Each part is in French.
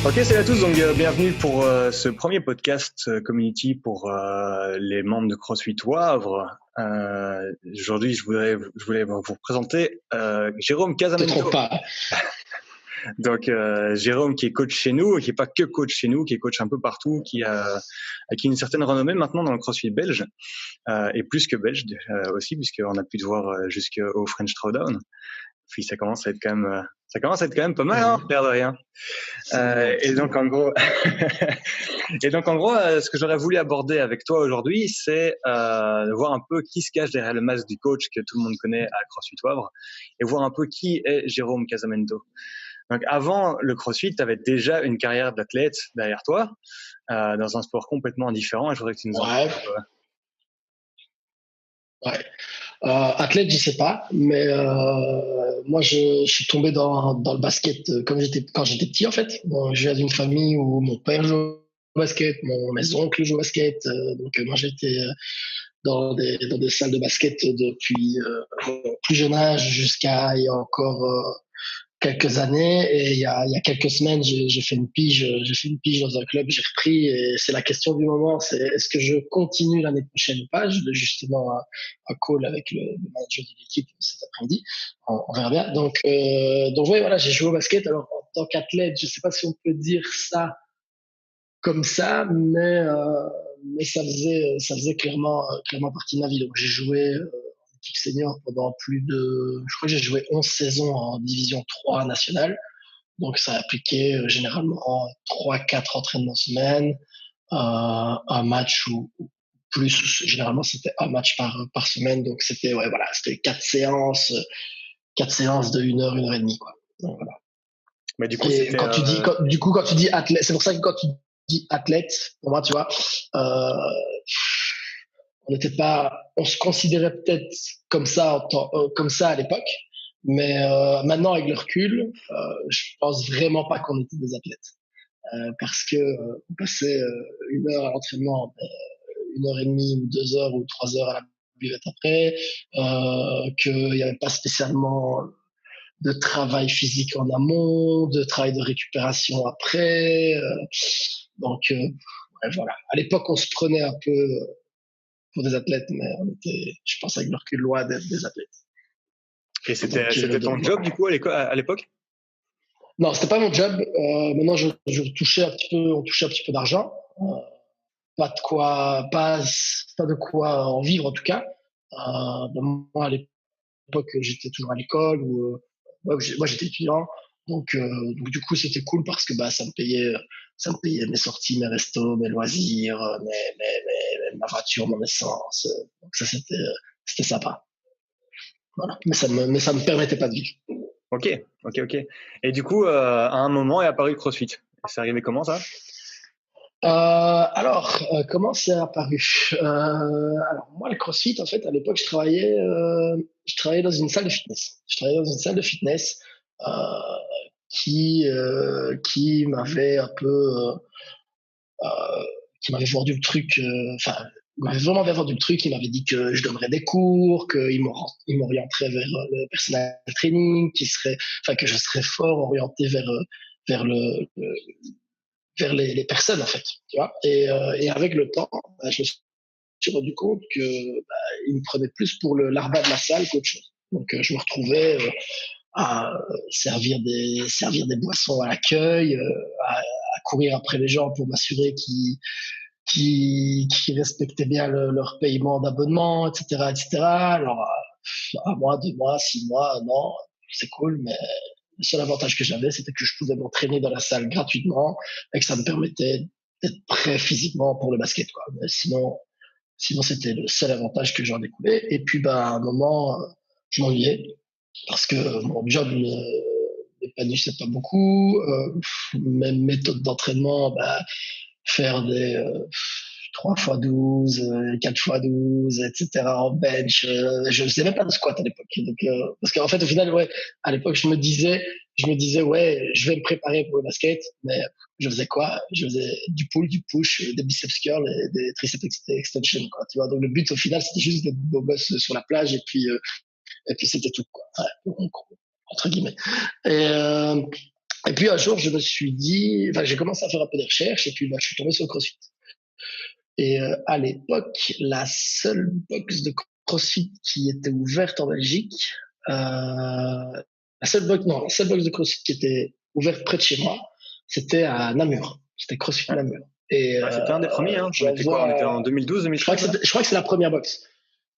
Ok, salut à tous, donc bienvenue pour ce premier podcast community pour les membres de CrossFit Wavre. Aujourd'hui, je voulais vous présenter Jérôme Te trompe Casamento. pas. Donc Jérôme qui est coach chez nous, et qui est pas que coach chez nous, qui est coach un peu partout, qui a une certaine renommée maintenant dans le CrossFit belge, et plus que belge aussi, puisqu'on a pu te voir jusqu'au French Throwdown. Puis ça commence à être quand même pas mal, hein, perdre rien. Et donc en gros, ce que j'aurais voulu aborder avec toi aujourd'hui, c'est voir un peu qui se cache derrière le masque du coach que tout le monde connaît à CrossFit Wavre, et voir un peu qui est Jérôme Casamento. Donc avant le CrossFit, tu avais déjà une carrière d'athlète derrière toi, dans un sport complètement différent, et je voudrais que tu nous en parles. Ouais. Athlète, je sais pas, mais moi je suis tombé dans le basket quand j'étais petit en fait. Bon, je viens d'une famille où mon père joue au basket, mes oncles jouent au basket, donc moi j'étais dans des salles de basket depuis mon plus jeune âge jusqu'à il y a encore quelques années, et il y a quelques semaines j'ai fait une pige dans un club, j'ai repris, et c'est la question du moment, c'est est-ce que je continue l'année prochaine ou pas. J'ai justement un call avec le manager de l'équipe cet après-midi, on verra bien. Donc ouais, voilà, j'ai joué au basket. Alors en tant qu'athlète, je sais pas si on peut dire ça comme ça, mais ça faisait clairement partie de ma vie. Donc j'ai joué en équipe senior pendant je crois que j'ai joué 11 saisons en division 3 nationale. Donc ça impliquait généralement 3-4 entraînements semaine, un match ou plus. Généralement c'était un match par semaine. Donc c'était, ouais, voilà, c'était 4 séances de 1 heure et demie, quoi. Donc, voilà. Mais du coup, Et quand tu dis athlète, c'est pour ça que quand tu dis athlète, pour moi, tu vois, on se considérait peut-être comme ça à l'époque, mais maintenant avec le recul, je pense vraiment pas qu'on était des athlètes, parce que on passait 1 heure à l'entraînement, 1 heure et demie ou 2 heures ou 3 heures à la buvette après, qu'il n'y avait pas spécialement de travail physique en amont, de travail de récupération après. Donc, ouais, voilà. À l'époque, on se prenait un peu pour des athlètes, mais on était, je pense, avec le recul, loin d'être des athlètes. Et c'était ton job, du coup, à l'époque? Non, c'était pas mon job. Maintenant, on touchait un petit peu d'argent. Pas de quoi en vivre, en tout cas. Moi, à l'époque, j'étais toujours à l'école, moi, j'étais étudiant. Donc du coup, c'était cool parce que ça me payait mes sorties, mes restos, mes loisirs, ma voiture, mon essence. Donc ça, c'était sympa. Voilà. Mais ça me permettait pas de vivre. Ok. Et du coup, à un moment est apparu le CrossFit. C'est arrivé comment ça? Comment c'est apparu? Alors moi, le CrossFit, en fait, à l'époque, je travaillais dans une salle de fitness. Je travaillais dans une salle de fitness euh, qui m'avait un peu, qui m'avait vendu le truc. Enfin, il m'avait vraiment bien vendu le truc. Il m'avait dit que je donnerais des cours, il m'orienterait vers le personal training, que je serais fort orienté vers vers les personnes, en fait, tu vois. Et avec le temps, je me suis rendu compte que il me prenait plus pour l'arbat de la salle qu'autre chose. Donc je me retrouvais à servir des boissons à l'accueil, à courir après les gens pour m'assurer qu'ils respectaient bien leur paiement d'abonnement, etc., etc. Alors 1 mois, 2 mois, 6 mois, un an, c'est cool, mais le seul avantage que j'avais, c'était que je pouvais m'entraîner dans la salle gratuitement et que ça me permettait d'être prêt physiquement pour le basket, quoi. Mais sinon, c'était le seul avantage que j'en découlais. Et puis, à un moment, je m'ennuyais parce que mon job ne m'épanouissait pas beaucoup. Même méthode d'entraînement, faire des 3x12, 4x12, etc. en bench. Je ne faisais même pas de squat à l'époque. Donc, parce qu'en fait, au final, ouais, à l'époque, je me disais, ouais, je vais me préparer pour le basket, mais je faisais quoi? Je faisais du pull, du push, des biceps curls et des triceps extension, quoi. Tu vois, donc le but, au final, c'était juste d'être beau gosse sur la plage, et puis c'était tout, quoi. Ouais, entre guillemets. Et puis un jour, je me suis dit, enfin, j'ai commencé à faire un peu des recherches et puis je suis tombé sur le CrossFit. Et à l'époque, la seule box de CrossFit qui était ouverte en Belgique, la seule box de CrossFit qui était ouverte près de chez moi, c'était à Namur. C'était CrossFit Ouais. Namur. Et C'était un des premiers. Hein. On était quoi? On était en 2012, je crois 2013. je crois que c'est la première box.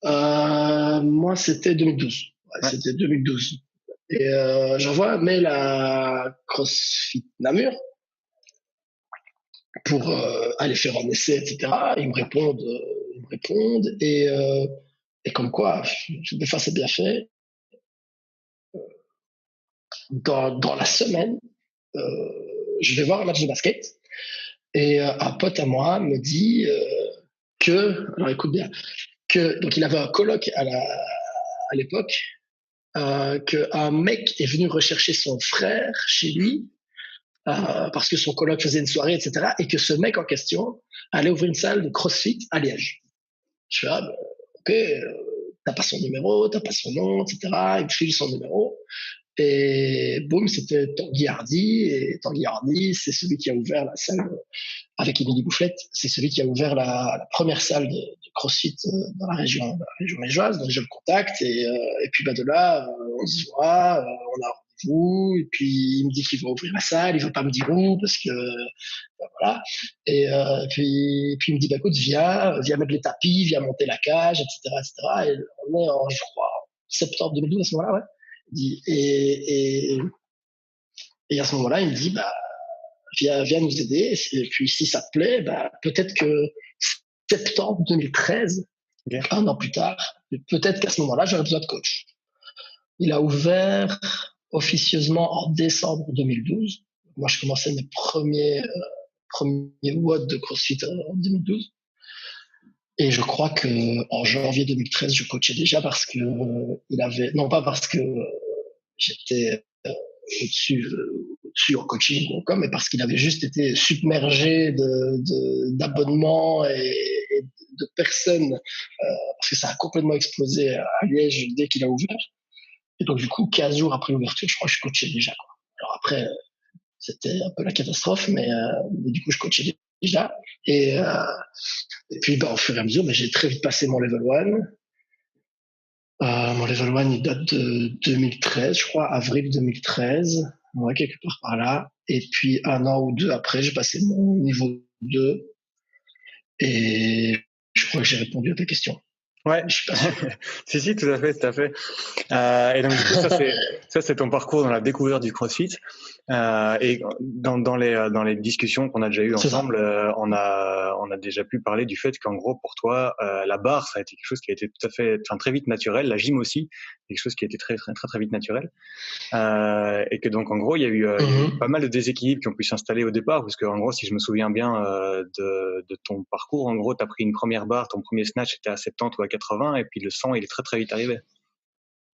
Moi, c'était 2012. Ouais, Ouais. c'était 2012. Et j'envoie un mail à CrossFit Namur pour aller faire un essai, etc. Ils me répondent et comme quoi, des fois c'est bien fait. Dans la semaine, euh, je vais voir un match de basket et un pote à moi me dit alors écoute bien, donc il avait un coloc à l'époque, qu'un mec est venu rechercher son frère chez lui parce que son coloc faisait une soirée, etc. Et que ce mec en question allait ouvrir une salle de CrossFit à Liège. Je fais, ok, t'as pas son numéro, t'as pas son nom, etc. Il me file son numéro. Et boum, c'était Tanguy Hardy. Et Tanguy Hardy, c'est celui qui a ouvert la salle avec Émilie Boufflette. C'est celui qui a ouvert la première salle de CrossFit dans la région liégeoise. Donc je le contacte et puis de là, on se voit, on a un rendez-vous. Et puis il me dit qu'il va ouvrir la salle. Il veut pas me dire où parce que voilà. Et puis il me dit bah écoute, viens mettre les tapis, viens monter la cage, etc., etc. Et on est en, je crois, septembre 2012 à ce moment-là, ouais. Et à ce moment-là, il me dit, bah, viens nous aider. Et puis, si ça te plaît, bah, peut-être que septembre 2013, Okay. un an plus tard, peut-être qu'à ce moment-là, j'aurais besoin de coach. Il a ouvert officieusement en décembre 2012. Moi, je commençais mes premiers WOD de CrossFit en 2012. Et je crois que en janvier 2013, je coachais déjà parce que il avait, non pas parce que j'étais au-dessus en coaching ou quoi, mais parce qu'il avait juste été submergé d'abonnements et de personnes, parce que ça a complètement explosé à Liège dès qu'il a ouvert. Et donc, du coup, 15 jours après l'ouverture, je crois que je coachais déjà, quoi. Alors après, c'était un peu la catastrophe, mais du coup, je coachais déjà. Et puis, bah, au fur et à mesure, bah, j'ai très vite passé mon level 1. Mon level 1, il date de 2013, je crois, avril 2013. Ouais, quelque part par là. Et puis, un an ou deux après, j'ai passé mon niveau 2. Et je crois que j'ai répondu à ta question. Ouais, je suis pas sûr. si, tout à fait, tout à fait. Et donc, du coup, ça, c'est ton parcours dans la découverte du CrossFit. Et dans les discussions qu'on a déjà eues ensemble, on a déjà pu parler du fait qu'en gros, pour toi, la barre, ça a été quelque chose qui a été tout à fait, très vite naturel. La gym aussi, quelque chose qui a été très, très, très, très vite naturel. Et que donc, en gros, il y a eu pas mal de déséquilibres qui ont pu s'installer au départ, parce que, en gros, si je me souviens bien de ton parcours, en gros, tu as pris une première barre, ton premier snatch était à 70 ou à 80, et puis le 100, il est très, très vite arrivé.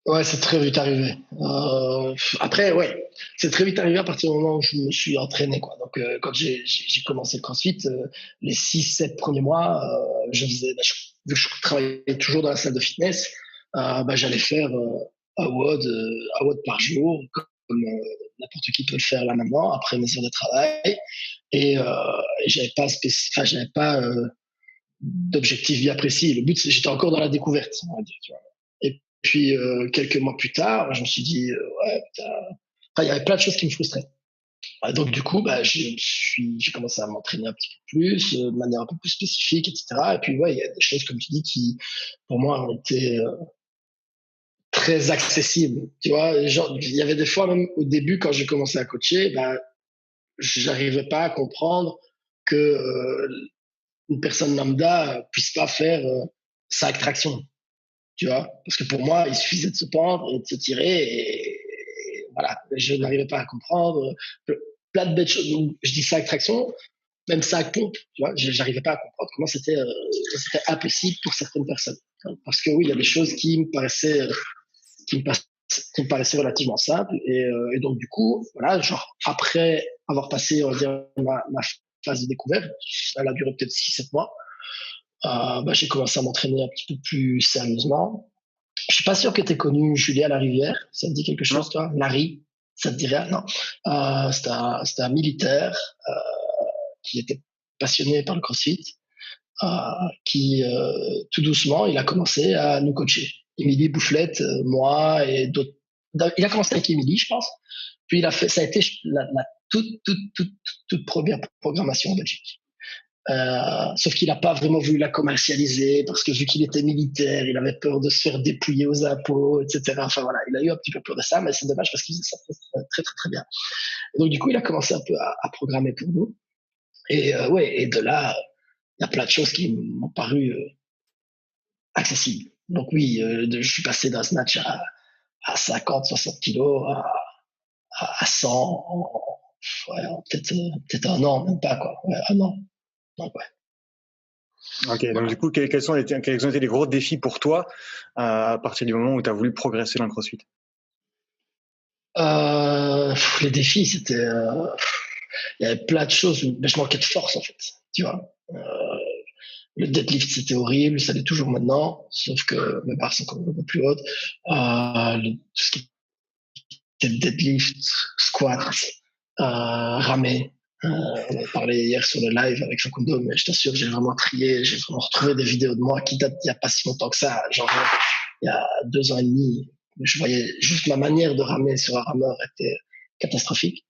Ouais, c'est très vite arrivé. Après, ouais, c'est très vite arrivé à partir du moment où je me suis entraîné, quoi. Donc, quand j'ai commencé le CrossFit, les 6-7 premiers mois, je faisais, vu que je travaillais toujours dans la salle de fitness, j'allais faire un WOD par jour, comme n'importe qui peut le faire là maintenant, après mes heures de travail. Et j'avais pas d'objectif bien précis. Le but, j'étais encore dans la découverte, on va dire, tu vois. Et puis, quelques mois plus tard, je me suis dit, ouais, putain. Enfin, il y avait plein de choses qui me frustraient. Donc, du coup, j'ai commencé à m'entraîner un petit peu plus, de manière un peu plus spécifique, etc. Et puis, ouais, il y a des choses, comme tu dis, qui, pour moi, ont été très accessibles. Tu vois, genre, il y avait des fois, même au début, quand j'ai commencé à coacher, j'arrivais pas à comprendre que une personne lambda puisse pas faire 5 tractions. Tu vois, parce que pour moi, il suffisait de se pendre et de se tirer et voilà, je n'arrivais pas à comprendre plein de belles choses. Donc, je dis 5 tractions, même 5 pompes, tu vois, j'arrivais pas à comprendre comment c'était impossible pour certaines personnes. Parce que oui, il y a des choses qui me paraissaient relativement simples et donc du coup, voilà, genre après avoir passé, on va dire, ma phase de découverte, elle a duré peut-être 6-7 mois. J'ai commencé à m'entraîner un petit peu plus sérieusement. Je suis pas sûr que tu aies connu Julia Larivière. Ça te dit quelque chose, toi? Larry? Ça te dit rien? Non. C'était un militaire qui était passionné par le CrossFit, euh, qui tout doucement, il a commencé à nous coacher. Émilie Boufflette, moi et d'autres. Il a commencé avec Émilie, je pense. Puis ça a été la toute première programmation en Belgique. Sauf qu'il n'a pas vraiment voulu la commercialiser parce que vu qu'il était militaire, il avait peur de se faire dépouiller aux impôts, etc. Enfin voilà, il a eu un petit peu peur de ça, mais c'est dommage parce qu'il faisait ça très bien. Et donc du coup, il a commencé un peu à programmer pour nous. Et ouais, et de là, il y a plein de choses qui m'ont paru accessibles. Donc oui, je suis passé d'un snatch à 50, 60 kilos à 100 ouais, peut-être un an, même pas quoi. Ouais, un an. Donc ouais. Ok, donc du coup, quels ont été les gros défis pour toi à partir du moment où tu as voulu progresser dans le CrossFit? Les défis, c'était... il y avait plein de choses, mais je manquais de force en fait, tu vois. Le deadlift, c'était horrible, ça l'est toujours maintenant, sauf que mes barres sont quand même un peu plus hautes. Tout ce qui était deadlift, squat, ramer. On en parlait hier sur le live avec Facundo, mais je t'assure, j'ai vraiment trié, j'ai vraiment retrouvé des vidéos de moi qui datent il n'y a pas si longtemps que ça, genre il y a 2 ans et demi. Je voyais juste ma manière de ramer sur un rameur était catastrophique.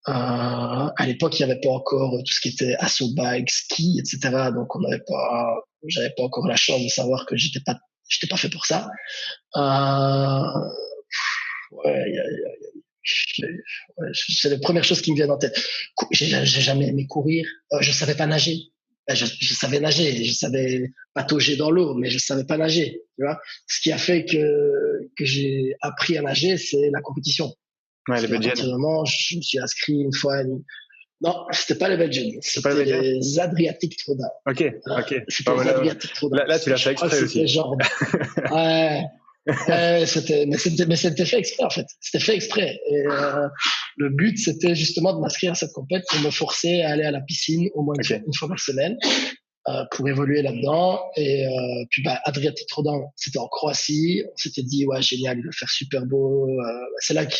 À l'époque, il n'y avait pas encore tout ce qui était assaut bike, ski, etc. Donc, j'avais pas encore la chance de savoir que j'étais pas fait pour ça. Ouais, c'est la première chose qui me vient en tête. J'ai jamais aimé courir. Je savais pas nager. Je savais nager, je savais patauger dans l'eau, mais je savais pas nager. Tu vois, ce qui a fait que j'ai appris à nager, c'est la compétition. Ouais, les Belgiennes. Je me suis inscrit une fois. Non, c'était pas les Belgiennes, c'était les Adriatic Throwdown. Ok. C'était les Adriatic Throwdown. Là, tu l'as fait exprès aussi. Genre... mais c'était fait exprès en fait. C'était fait exprès. Et le but, c'était justement de m'inscrire à cette compète pour me forcer à aller à la piscine au moins une fois par semaine pour évoluer là-dedans. Et puis Adriatic Throwdown, c'était en Croatie. On s'était dit ouais génial, il va faire super beau. C'est là que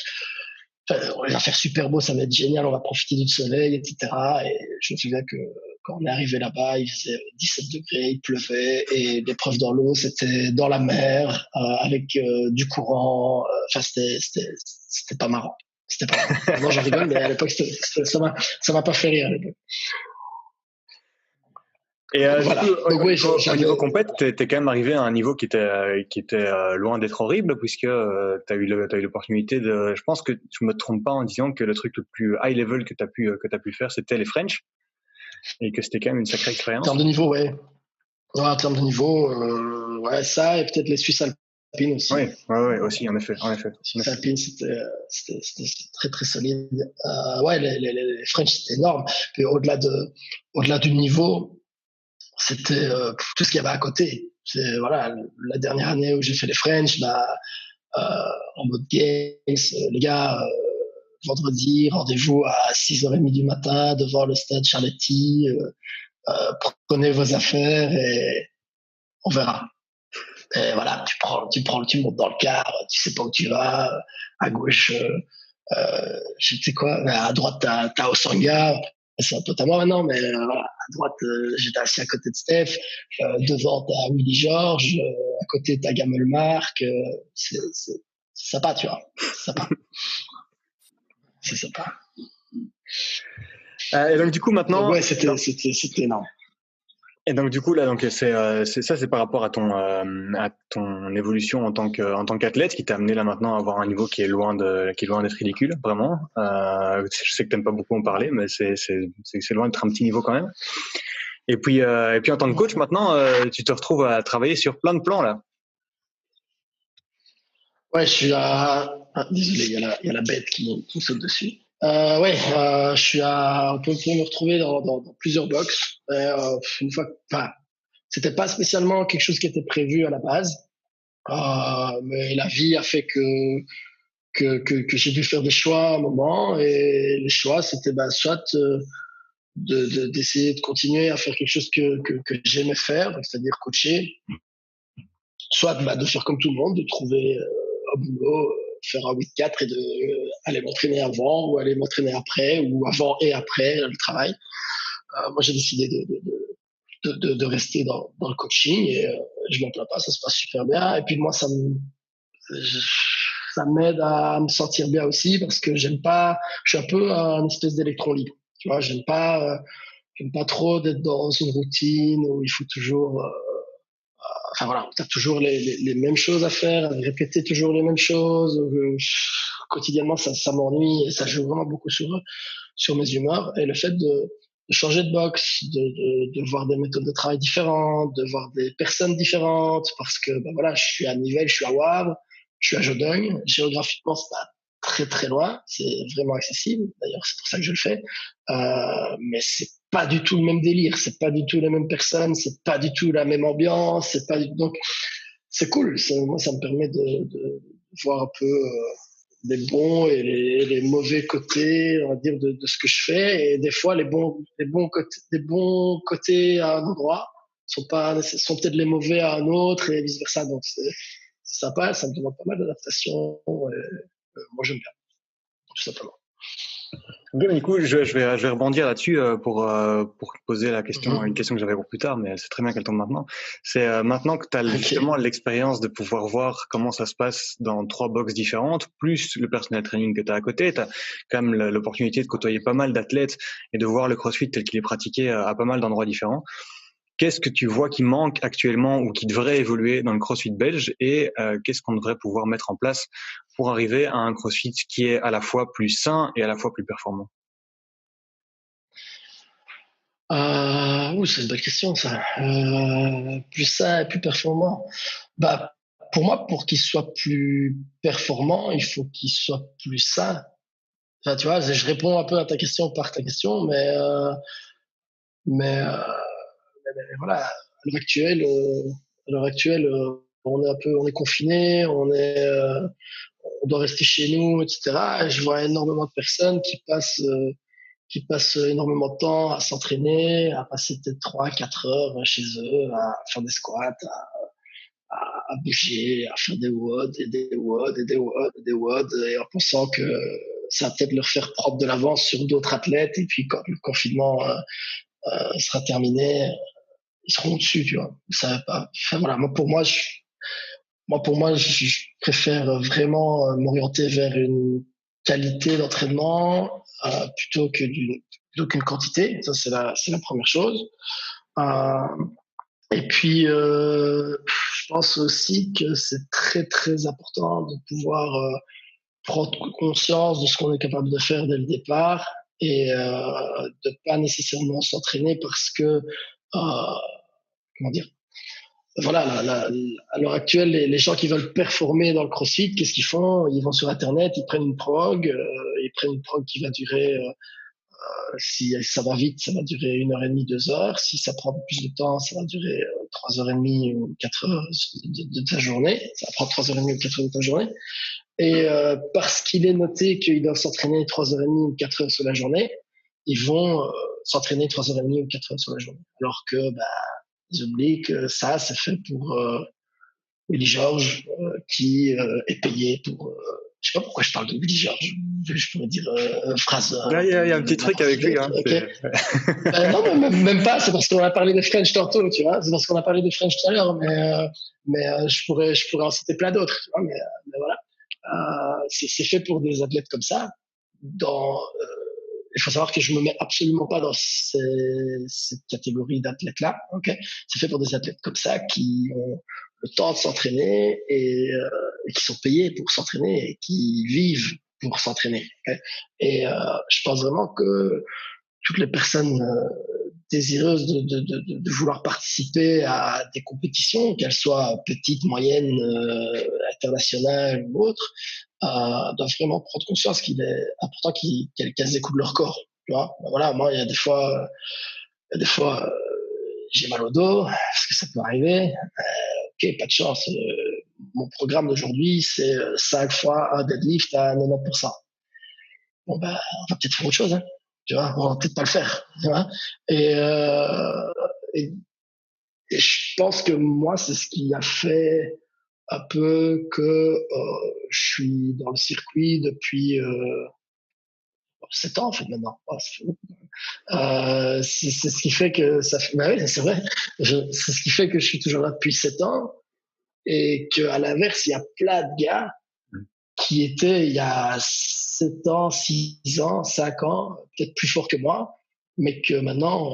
il va faire super beau, ça va être génial, on va profiter du soleil, etc. Et je me souviens que quand on est arrivé là-bas, il faisait 17 degrés, il pleuvait, et l'épreuve dans l'eau, c'était dans la mer, avec du courant. Enfin, c'était pas marrant. C'était pas marrant. Moi, j'en rigole, mais à l'époque, ça m'a pas fait rire à l'époque. Et voilà. Du coup, donc, oui, au niveau compète, t'es quand même arrivé à un niveau qui était loin d'être horrible, puisque t'as eu l'opportunité de. Je pense que je me trompe pas en disant que le truc le plus high level que t'as pu faire, c'était les French, et que c'était quand même une sacrée expérience. En termes de niveau, ouais. Ouais, en termes de niveau, ouais, ça et peut-être les Suisses alpines aussi. Ouais, aussi, en effet. Suisses alpines, c'était très très solide. Ouais, les French, c'était énorme. Puis au-delà du niveau, c'était tout ce qu'il y avait à côté. C'est voilà, la dernière année où j'ai fait les French, en mode games, les gars, vendredi, rendez-vous à 6h30 du matin devant le stade Charletti, prenez vos affaires et on verra. Et voilà, tu montes dans le car, tu sais pas où tu vas, à gauche, je sais quoi, à droite t'as Osanga, c'est un pote à moi maintenant, mais voilà, à droite, j'étais assis à côté de Steph, devant t'as Willy George, à côté t'as Gamel Marc, c'est sympa, tu vois, c'est sympa. C'est sympa. Et donc du coup maintenant, ouais, c'était énorme. Et donc du coup là, donc c'est par rapport à ton évolution en tant qu'athlète qui t'a amené là maintenant à avoir un niveau qui est loin d'être ridicule, vraiment. Je sais que t'aimes pas beaucoup en parler, mais c'est loin d'être un petit niveau quand même. Et puis en tant que coach maintenant, tu te retrouves à travailler sur plein de plans là. Ouais, je suis à... désolé, il y a la bête qui me saute dessus. Je suis on peut me retrouver dans plusieurs box. Une fois, enfin, c'était pas spécialement quelque chose qui était prévu à la base, mais la vie a fait que j'ai dû faire des choix à un moment, et les choix c'était soit d'essayer de continuer à faire quelque chose que j'aimais faire, c'est-à-dire coacher, soit de faire comme tout le monde, de trouver un boulot, faire un 8-4 et de aller m'entraîner avant ou aller m'entraîner après ou avant et après le travail. Moi, j'ai décidé de rester dans le coaching et je m'en plains pas, ça se passe super bien. Et puis moi, ça m'aide à me sentir bien aussi parce que j'aime pas, je suis un peu un espèce d'électron libre. Tu vois, j'aime pas trop d'être dans une routine où il faut toujours, enfin voilà, t'as toujours les mêmes choses à faire, répéter toujours les mêmes choses. Quotidiennement, ça m'ennuie et ça joue vraiment beaucoup sur mes humeurs. Et le fait de changer de box, de voir des méthodes de travail différentes, de voir des personnes différentes, parce que ben voilà, je suis à Nivelles, je suis à Wavre, je suis à Jodogne. Géographiquement, c'est pas très très loin, c'est vraiment accessible. D'ailleurs, c'est pour ça que je le fais. Mais c'est pas du tout le même délire, c'est pas du tout les mêmes personnes, c'est pas du tout la même ambiance, c'est pas donc c'est cool. Moi, ça me permet de voir un peu les bons et les mauvais côtés, on va dire, de ce que je fais. Et des fois, les bons côtés à un endroit sont peut-être les mauvais à un autre et vice versa. Donc, c'est sympa, ça me demande pas mal d'adaptation. Moi, j'aime bien, tout simplement. Ok, mais du coup, je vais rebondir là-dessus pour poser une question que j'avais pour plus tard, mais c'est très bien qu'elle tombe maintenant. C'est maintenant que tu as justement l'expérience de pouvoir voir comment ça se passe dans 3 boxes différentes, plus le personnel training que tu as à côté, tu as quand même l'opportunité de côtoyer pas mal d'athlètes et de voir le CrossFit tel qu'il est pratiqué à pas mal d'endroits différents. Qu'est-ce que tu vois qui manque actuellement ou qui devrait évoluer dans le CrossFit belge et qu'est-ce qu'on devrait pouvoir mettre en place pour arriver à un CrossFit qui est à la fois plus sain et à la fois plus performant? C'est une bonne question, ça. Plus sain et plus performant. Bah, pour moi, pour qu'il soit plus performant, il faut qu'il soit plus sain. Enfin, tu vois, je réponds un peu à ta question par ta question, mais, euh, mais voilà, à l'heure actuelle, on est confiné, on doit rester chez nous, etc. Et je vois énormément de personnes qui passent énormément de temps à s'entraîner, à passer peut-être 3-4 heures chez eux, à faire des squats, à bouger, à faire des WOD et des WOD et des WOD et des WOD, et en pensant que ça va peut-être leur faire prendre de l'avance sur d'autres athlètes. Et puis quand le confinement sera terminé, ils seront au-dessus, tu vois. Ça va pas. Enfin, voilà, pour moi, je préfère vraiment m'orienter vers une qualité d'entraînement plutôt qu'une quantité. Ça, c'est la première chose. Euh, et puis, je pense aussi que c'est très, très important de pouvoir prendre conscience de ce qu'on est capable de faire dès le départ et de pas nécessairement s'entraîner parce que, comment dire, voilà, à l'heure actuelle, les gens qui veulent performer dans le CrossFit, qu'est-ce qu'ils font? Ils vont sur Internet, ils prennent une prog qui va durer, si ça va vite, ça va durer 1 heure et demie, 2 heures. Si ça prend plus de temps, ça va durer 3 heures et demie ou 4 heures de ta journée. Ça va prendre 3 heures et demie ou 4 heures de ta journée. Et parce qu'il est noté qu'ils doivent s'entraîner 3 heures et demie ou 4 heures sur la journée, ils vont s'entraîner 3 heures et demie ou 4 heures sur la journée. Alors que bah, ils oublient que ça, c'est fait pour Willy Georges, qui est payé pour. Je sais pas pourquoi je parle de Willy Georges. Je pourrais dire phrase Là, un il y peu a un petit truc avec lui. Hein, okay. Non, même pas. C'est parce qu'on a parlé de French tantôt, tu vois. C'est parce qu'on a parlé de French tout à l'heure, mais je pourrais en citer plein d'autres. Tu vois, mais voilà. C'est fait pour des athlètes comme ça. Il faut savoir que je me mets absolument pas dans cette catégorie d'athlètes-là. Okay, c'est fait pour des athlètes comme ça qui ont le temps de s'entraîner et qui sont payés pour s'entraîner et qui vivent pour s'entraîner. Okay, et je pense vraiment que toutes les personnes désireuses de vouloir participer à des compétitions, qu'elles soient petites, moyennes, internationales ou autres, doivent vraiment prendre conscience qu'il est important qu'elles écoutent leur corps. Tu vois, voilà, moi, il y a des fois, j'ai mal au dos, parce que ça peut arriver. Ok, pas de chance. Mon programme d'aujourd'hui, c'est 5 fois un deadlift à 90%. Bon, ben, on va peut-être faire autre chose, hein. Tu vois, on va peut-être pas le faire. Tu vois, et, et je pense que moi, c'est ce qui a fait un peu que je suis dans le circuit depuis 7 ans en fait maintenant. C'est ce qui fait que ça fait, bah oui, c'est vrai. C'est ce qui fait que je suis toujours là depuis 7 ans et qu'à l'inverse, il y a plein de gars qui étaient il y a 7 ans, 6 ans, 5 ans, peut-être plus forts que moi, mais que maintenant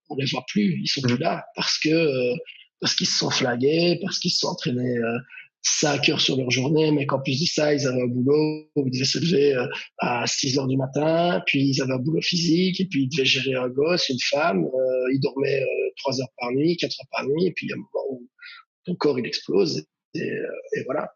on les voit plus, ils sont plus là parce qu'ils se sont flagués, parce qu'ils se sont entraînés 5 heures sur leur journée, mais qu'en plus de ça, ils avaient un boulot où ils devaient se lever à 6 heures du matin, puis ils avaient un boulot physique, et puis ils devaient gérer un gosse, une femme, ils dormaient 3 heures par nuit, 4 heures par nuit, et puis il y a un moment où ton corps il explose, et voilà.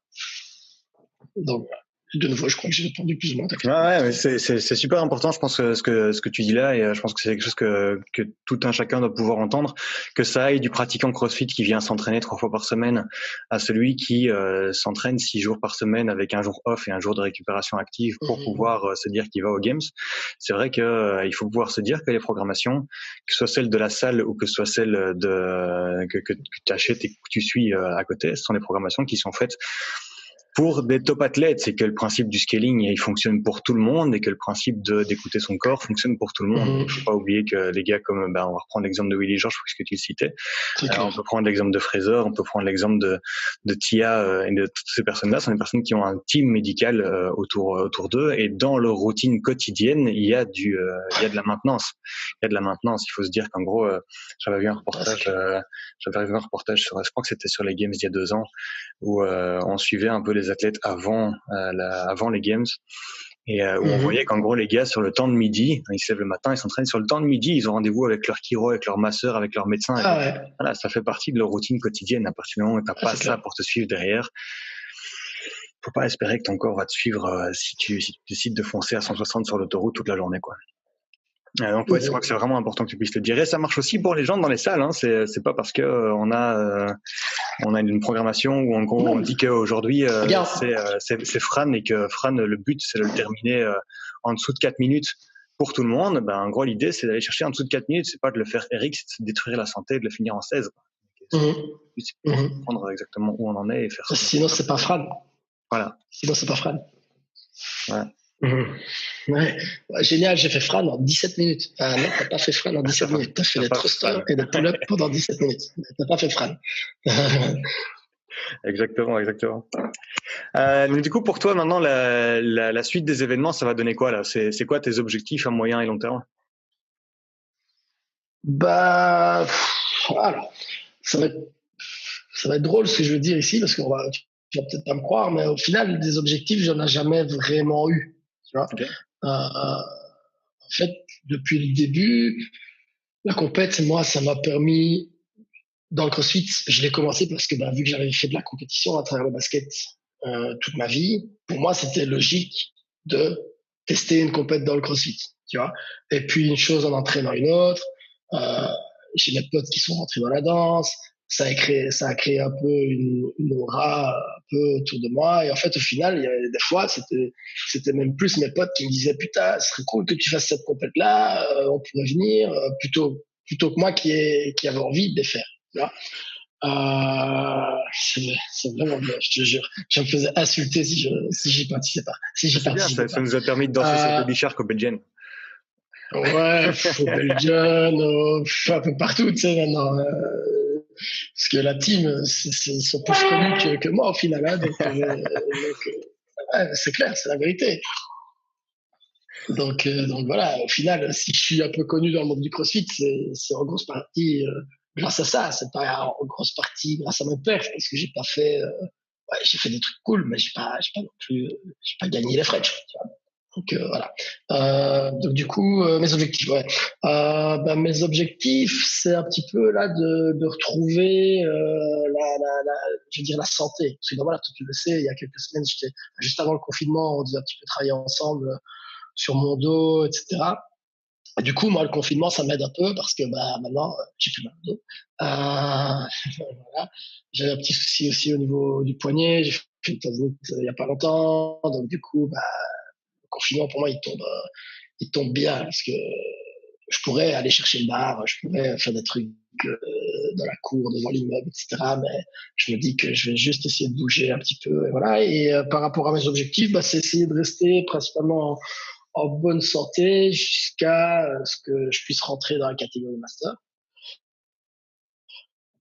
Donc, de nouveau, je crois que j'ai répondu plus ou moins à ta question. Ouais, mais c'est super important, je pense, ce que tu dis là, et je pense que c'est quelque chose que tout un chacun doit pouvoir entendre, que ça aille du pratiquant CrossFit qui vient s'entraîner 3 fois par semaine à celui qui s'entraîne 6 jours par semaine avec un jour off et un jour de récupération active pour pouvoir se dire qu'il va aux Games. C'est vrai que il faut pouvoir se dire que les programmations, que ce soit celle de la salle ou que ce soit celle que tu achètes et que tu suis à côté, ce sont des programmations qui sont faites pour des top athlètes. C'est que le principe du scaling, il fonctionne pour tout le monde, et que le principe d'écouter son corps fonctionne pour tout le monde. Il faut pas oublier que les gars comme, on va reprendre l'exemple de Willy George, puisque tu le citais. On peut prendre l'exemple de Fraser, on peut prendre l'exemple de Tia, et de toutes ces personnes-là. Ce sont des personnes qui ont un team médical autour d'eux, et dans leur routine quotidienne, il y a de la maintenance. Il y a de la maintenance. Il faut se dire qu'en gros, j'avais vu un reportage sur, je crois que c'était sur les Games il y a 2 ans, où on suivait un peu les athlètes avant les Games, et où on voyait qu'en gros les gars sur le temps de midi, ils se lèvent le matin, ils s'entraînent sur le temps de midi, ils ont rendez-vous avec leur chiro, avec leur masseur, avec leur médecin. Voilà, ça fait partie de leur routine quotidienne. À partir du moment où t'as pas ça pour te suivre derrière, faut pas espérer que ton corps va te suivre si tu décides de foncer à 160 sur l'autoroute toute la journée, quoi. Donc ouais, je crois que c'est vraiment important que tu puisses le dire. Et ça marche aussi pour les gens dans les salles. Hein. C'est pas parce que on a une programmation où en gros on dit qu'aujourd'hui c'est Fran, et que Fran, le but c'est de le terminer en dessous de 4 minutes pour tout le monde. Ben en gros l'idée c'est d'aller chercher en dessous de 4 minutes, c'est pas de le faire RX, c'est de détruire la santé, de le finir en 16. C'est pour comprendre exactement où on en est et faire ça. Sinon c'est pas Fran. Voilà. Sinon c'est pas Fran. Ouais. Ouais, génial, j'ai fait Fran en 17 minutes. Ah non, t'as pas fait Fran en 17 minutes. T'as fait des thrusters et des pull-ups pendant 17 minutes. T'as pas fait Fran. Exactement. Mais du coup, pour toi, maintenant, la suite des événements, ça va donner quoi là ? C'est quoi tes objectifs à moyen et long terme ? Bah, alors, ça va être drôle ce que je veux dire ici, parce tu vas peut-être pas me croire, mais au final, des objectifs, j'en ai jamais vraiment eu. Tu vois. Okay. En fait, depuis le début, la compète, moi, ça m'a permis, dans le CrossFit, je l'ai commencé parce que vu que j'avais fait de la compétition à travers le basket toute ma vie, pour moi, c'était logique de tester une compète dans le CrossFit, tu vois. Et puis, une chose en entraînant une autre, j'ai mes potes qui sont rentrés dans la danse, ça a créé un peu une aura un peu autour de moi. Et en fait, au final, il y avait des fois, c'était même plus mes potes qui me disaient, putain, ce serait cool que tu fasses cette compète-là, on pourrait venir, plutôt que moi qui avait envie de les faire. Tu vois. C'est vraiment bien, je te jure. Je me faisais insulter si j'y participais pas. Ça nous a permis de danser sur Baby Shark au Belgian. Ouais, au Belgian, un peu partout, tu sais, maintenant. Parce que la team, ils sont plus connus que moi au final. Hein, donc ouais, c'est clair, c'est la vérité. Donc voilà, au final, si je suis un peu connu dans le monde du CrossFit, c'est en grosse partie grâce à ça. C'est pas en grosse partie grâce à mon père, parce que j'ai pas fait. Ouais, j'ai fait des trucs cool, mais j'ai pas non plus, j'ai pas gagné les French. Tu vois. Donc voilà. Donc du coup, mes objectifs, ouais. Mes objectifs, c'est un petit peu là de retrouver je veux dire la santé. Parce que voilà, tu le sais, il y a quelques semaines, juste avant le confinement, on devait un petit peu travailler ensemble sur mon dos, etc. Et du coup, moi, le confinement, ça m'aide un peu parce que maintenant, j'ai plus mal au dos. Voilà. J'avais un petit souci aussi au niveau du poignet. J'ai fait une tendinite il y a pas longtemps. Donc du coup, le confinement, pour moi, il tombe bien parce que je pourrais aller chercher le bar, je pourrais faire des trucs dans la cour, devant l'immeuble, etc. Mais je me dis que je vais juste essayer de bouger un petit peu. Et voilà. Et par rapport à mes objectifs, c'est essayer de rester principalement en bonne santé jusqu'à ce que je puisse rentrer dans la catégorie master.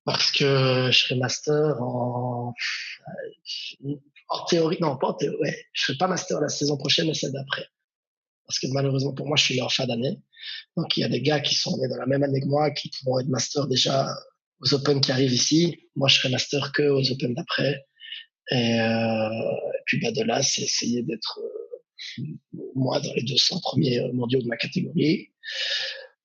Parce que je serai master en théorie, non, pas en théorie, ouais, je serai pas master la saison prochaine, mais celle d'après. Parce que malheureusement pour moi, je suis né en fin d'année. Donc il y a des gars qui sont nés dans la même année que moi, qui pourront être master déjà aux Open qui arrivent ici. Moi, je serai master que aux Open d'après. Et puis de là, c'est essayer d'être moi dans les 200 premiers mondiaux de ma catégorie.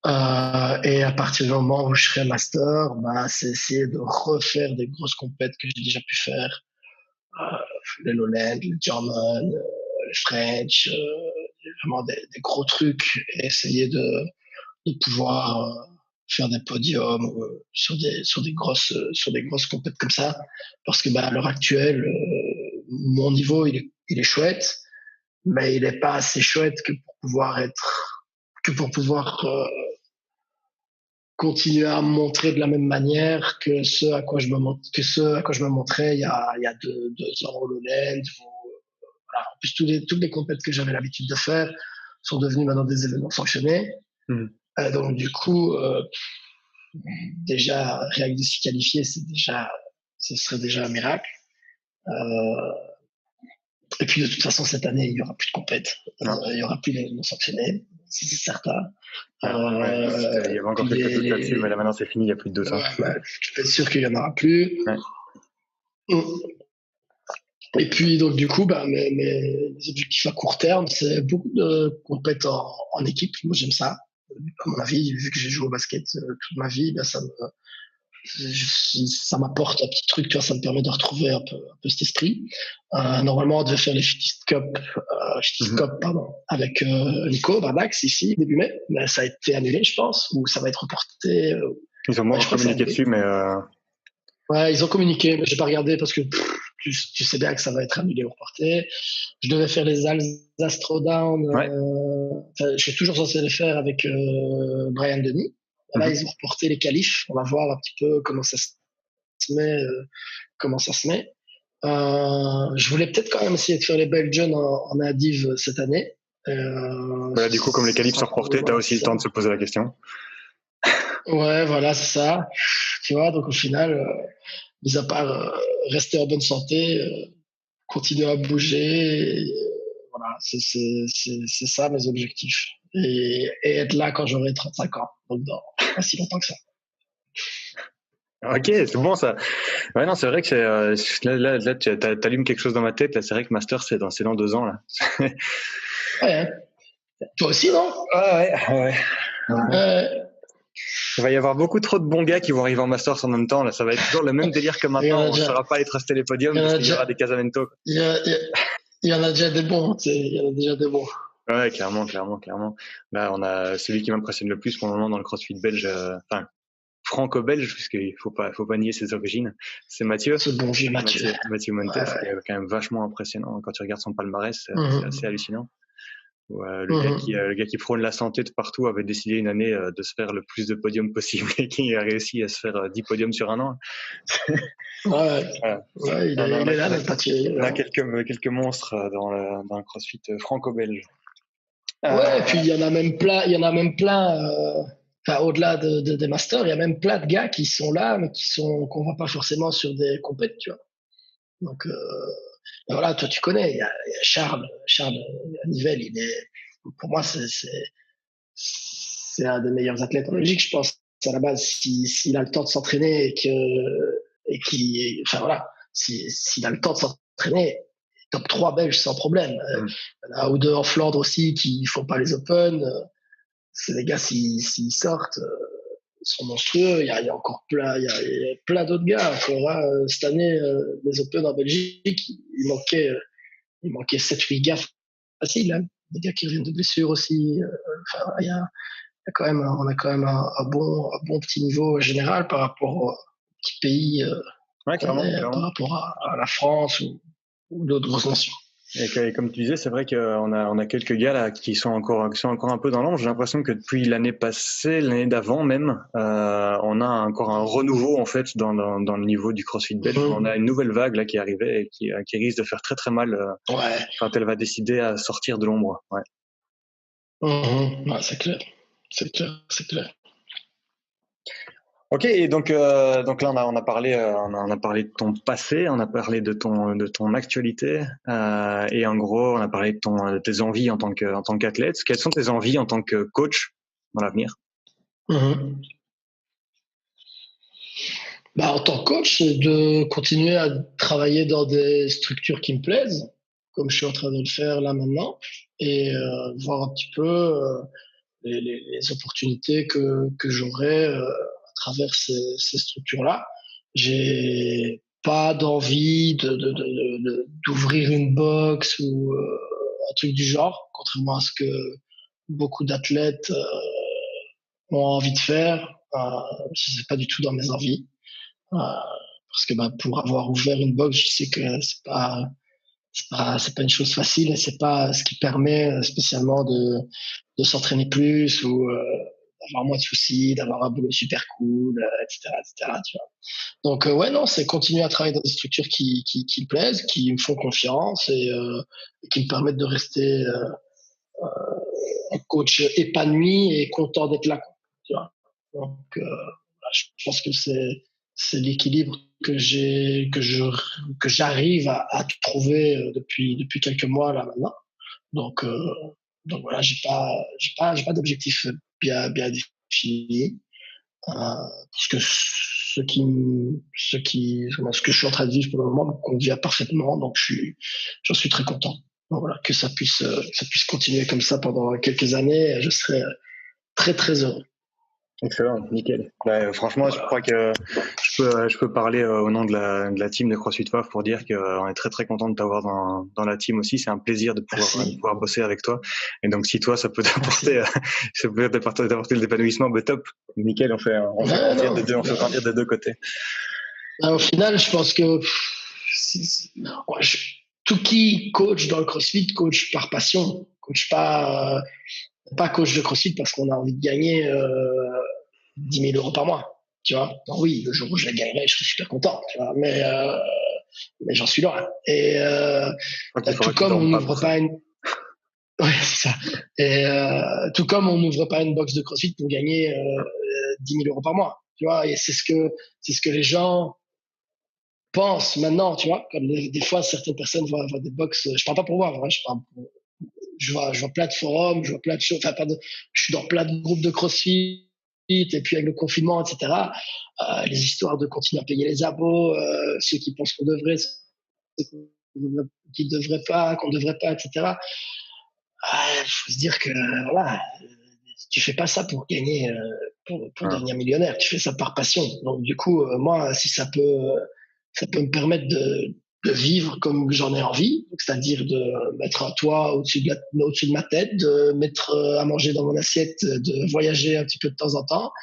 Et à partir du moment où je serai master, c'est essayer de refaire des grosses compètes que j'ai déjà pu faire. Les Lowland, le German, le French, vraiment des gros trucs, et essayer de pouvoir faire des podiums sur des grosses compètes comme ça. Parce que à l'heure actuelle, mon niveau il est chouette, mais il n'est pas assez chouette que pour pouvoir continuer à me montrer de la même manière que ce à quoi je me montrais il y a deux ans au Lowland. Voilà. En plus, toutes les compétitions que j'avais l'habitude de faire sont devenues maintenant des événements sanctionnés. Donc du coup, déjà rien que de s'y qualifier, ce serait déjà un miracle. Et puis de toute façon, cette année, il y aura plus de compètes. Il y aura plus d'événements sanctionnés, c'est certain. Il y avait encore quelques doutes là-dessus, mais là maintenant c'est fini, il n'y a plus de doute. Tu peux être sûr qu'il n'y en aura plus. Et puis donc du coup, mes objectifs à court terme, c'est beaucoup de compètes en équipe. Moi, j'aime ça. À mon avis, vu que j'ai joué au basket toute ma vie, ça m'apporte un petit truc, tu vois, ça me permet de retrouver un peu cet esprit. Normalement, on devait faire les Fifties Cup, avec Nico Bardax ici, début mai, mais ça a été annulé, je pense, ou ça va être reporté. Ils ont moins communiqué dessus, mais... Ouais, ils ont communiqué, mais j'ai pas regardé parce que tu sais bien que ça va être annulé ou reporté. Je devais faire les Alsace Throwdown. Je suis toujours censé les faire avec Brian Denis. Là, ils ont reporté les qualifs. On va voir un petit peu comment ça se met. Je voulais peut-être quand même essayer de faire les Belgians en Indiv cette année. Voilà, du coup, comme les qualifs sont reportés, tu as aussi le temps de se poser la question. Ouais, voilà, c'est ça. Tu vois, donc au final, mis à part rester en bonne santé, continuer à bouger, voilà, c'est ça mes objectifs. Et être là quand j'aurai 35 ans, donc dans pas si longtemps que ça. Ok, c'est bon ça. Ouais, non, c'est vrai que là tu allumes quelque chose dans ma tête. Là, c'est vrai que Master, c'est dans 2 ans là. Ouais. Toi aussi, non? Ouais. Il va y avoir beaucoup trop de bons gars qui vont arriver en Masters en même temps. Là, ça va être toujours le même délire que maintenant. On ne saura pas aller truster les podiums parce qu'il y aura des Casamento. Il y en a déjà des bons. Il y en a déjà des bons. Ouais, clairement. Là, on a celui qui m'impressionne le plus pour le moment dans le CrossFit belge, franco-belge, puisqu'il faut pas nier ses origines. C'est Mathieu. Ce bon vieux Mathieu. Mathieu Montes, qui est quand même vachement impressionnant. Quand tu regardes son palmarès, c'est assez hallucinant. Le gars qui prône la santé de partout avait décidé une année de se faire le plus de podiums possible et qui a réussi à se faire 10 podiums sur un an. Il est là, notre Mathieu. Il y a quelques monstres dans le CrossFit franco-belge. Ouais, et puis il y en a même plein. Au-delà des masters, il y a même plein de gars qui sont là, mais qu'on voit pas forcément sur des compètes, tu vois. Donc voilà, toi tu connais, il y a Charles Nivelle, pour moi c'est un des meilleurs athlètes en Belgique, je pense. À la base, s'il a le temps de s'entraîner s'il a le temps de s'entraîner, top 3 belge sans problème. Il y en a ou deux en Flandre aussi qui font pas les Open. C'est des gars, s'ils sortent, ils sont monstrueux. Il y a encore plein d'autres gars. Cette année, les Open en Belgique, il manquait 7-8 gars faciles. Hein. Des gars qui reviennent de blessures aussi. On a quand même un bon petit niveau général par rapport aux petits pays clairement. par rapport à la France ou d'autres grosses nations. Et comme tu disais, c'est vrai qu'on a quelques gars là qui sont encore un peu dans l'ombre. J'ai l'impression que depuis l'année passée, l'année d'avant même, on a encore un renouveau en fait dans le niveau du CrossFit belge. On a une nouvelle vague là qui est arrivée et qui risque de faire très très mal Ouais. quand elle va décider à sortir de l'ombre. Ouais. Ouais, c'est clair. C'est clair, c'est clair. Ok, et donc là on a parlé de ton passé, on a parlé de ton actualité, et en gros on a parlé de tes envies en tant qu'athlète. Quelles sont tes envies en tant que coach dans l'avenir? Bah, en tant que coach, c'est de continuer à travailler dans des structures qui me plaisent, comme je suis en train de le faire là maintenant, et voir un petit peu les opportunités que j'aurai à travers ces structures-là. J'ai pas d'envie d'ouvrir une box ou un truc du genre, contrairement à ce que beaucoup d'athlètes ont envie de faire. C'est pas du tout dans mes envies. Parce que bah, pour avoir ouvert une box, je sais que c'est pas une chose facile et c'est pas ce qui permet spécialement de s'entraîner plus ou d'avoir moins de soucis, d'avoir un boulot super cool, etc., etc. Tu vois. Donc ouais, non, c'est continuer à travailler dans des structures qui me plaisent, qui me font confiance et qui me permettent de rester un coach épanoui et content d'être là. Tu vois. Donc je pense que c'est l'équilibre que j'arrive à trouver depuis quelques mois là maintenant. Donc voilà, j'ai pas d'objectif bien défini parce que ce que je suis en train de vivre pour le moment me convient parfaitement, donc j'en suis très content. Donc voilà, que ça puisse continuer comme ça pendant quelques années, je serai très très heureux. Excellent, nickel. Bah, franchement, je crois que je peux parler au nom de la team de CrossFit WAF pour dire qu'on est très très content de t'avoir dans la team aussi. C'est un plaisir de pouvoir bosser avec toi. Et donc si toi ça peut t'apporter ça peut t'apporter de l'épanouissement, bah, top, nickel. On fait grandir de deux côtés. Au final, je pense que tout qui coach dans le CrossFit coach par passion, coach pas coach de CrossFit parce qu'on a envie de gagner 10 000 euros par mois. Tu vois, donc oui, le jour où je la gagnerai, je serai super content. Tu vois, mais j'en suis là. Et tout comme on n'ouvre pas une. Ouais, c'est ça. Et tout comme on n'ouvre pas une box de CrossFit pour gagner 10 000 euros par mois. Tu vois, et c'est ce que les gens pensent maintenant. Tu vois, comme des fois certaines personnes voient des box. Je parle pas pour voir, hein, je vois plein de forums, je vois plein de choses. Enfin, je suis dans plein de groupes de CrossFit. Et puis avec le confinement, etc., les histoires de continuer à payer les abos, ceux qui pensent qu'on devrait, ceux qui ne devraient pas, qu'on ne devrait pas, etc. Il faut se dire que voilà, tu fais pas ça pour gagner, pour devenir millionnaire. Tu fais ça par passion. Donc du coup, moi, si ça peut me permettre de vivre comme j'en ai envie, c'est-à-dire de mettre un toit au-dessus de ma tête, de mettre à manger dans mon assiette, de voyager un petit peu de temps en temps,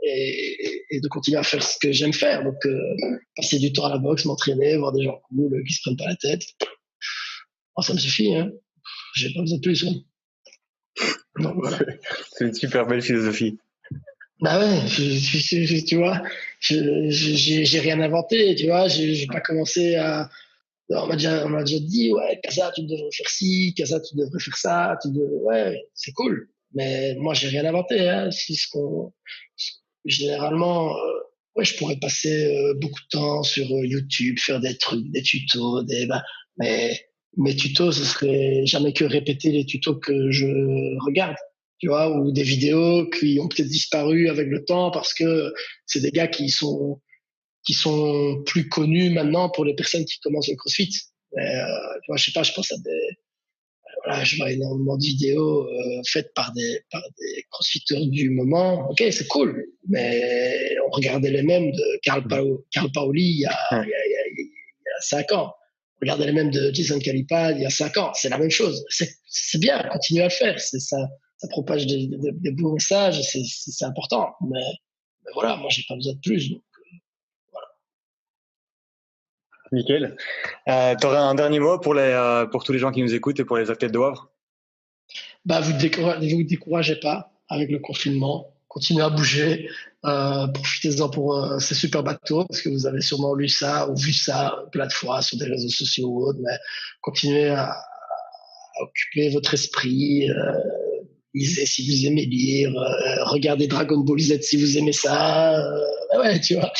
et de continuer à faire ce que j'aime faire. Donc passer du temps à la boxe, m'entraîner, voir des gens cool qui se prennent pas la tête. Oh, ça me suffit, hein. J'ai pas besoin de plus. Hein. Donc, voilà. C'est une super belle philosophie. Bah ouais, tu vois, j'ai rien inventé, tu vois, j'ai pas commencé à. On m'a déjà dit, ouais, Casa, tu devrais faire ci, Casa, tu devrais faire ça, ouais, c'est cool. Mais moi, j'ai rien inventé, hein. Généralement, ouais, je pourrais passer beaucoup de temps sur YouTube, faire des trucs, des tutos, mais mes tutos, ce serait jamais que répéter les tutos que je regarde, tu vois, ou des vidéos qui ont peut-être disparu avec le temps parce que c'est des gars qui sont plus connus maintenant pour les personnes qui commencent le CrossFit. Tu vois, je sais pas, je pense à voilà, je vois énormément de vidéos faites par des crossfitters du moment. Ok, c'est cool, mais on regardait les mêmes de Carl Paoli il y a 5 ans. On regardait les mêmes de Jason Calipad il y a 5 ans. C'est la même chose. C'est bien, continuez à le faire. Ça propage des beaux messages, c'est important. Mais voilà, moi, j'ai pas besoin de plus. Donc, voilà. Nickel. T'aurais un dernier mot pour tous les gens qui nous écoutent et pour les athlètes de Wavre? Bah, vous découragez pas avec le confinement. Continuez à bouger. Profitez-en pour ces super bateaux parce que vous avez sûrement lu ça ou vu ça plein de fois sur des réseaux sociaux ou autres. Mais continuez à occuper votre esprit. Lisez si vous aimez lire. Regardez Dragon Ball Z si vous aimez ça. Ouais, tu vois.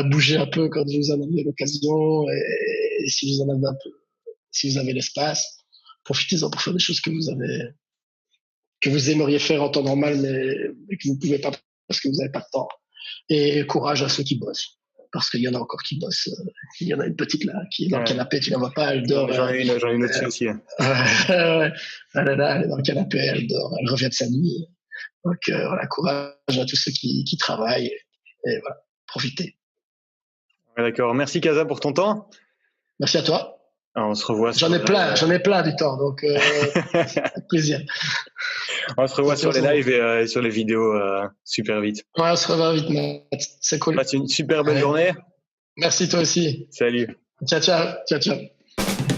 Bougez un peu quand vous en avez l'occasion et si vous en avez un peu, si vous avez l'espace, profitez-en pour faire des choses que vous aimeriez faire en temps normal, mais que vous ne pouvez pas parce que vous n'avez pas de temps. Et courage à ceux qui bossent, parce qu'il y en a encore qui bossent. Il y en a une petite là qui est dans le canapé, tu ne la vois pas, elle dort. J'en ai une autre aussi. Elle est là, elle est dans le canapé, elle dort, elle revient de sa nuit. Donc voilà, courage à tous ceux qui travaillent et voilà, profitez. Ouais, d'accord. Merci Kaza pour ton temps. Merci à toi. Alors, on se revoit. J'en ai plein du temps, donc avec plaisir. On se revoit sur les lives et sur les vidéos super vite. Ouais, on se revoit vite, Matt. C'est cool. Passe une super bonne journée. Merci toi aussi. Salut. Ciao, ciao. Ciao, ciao.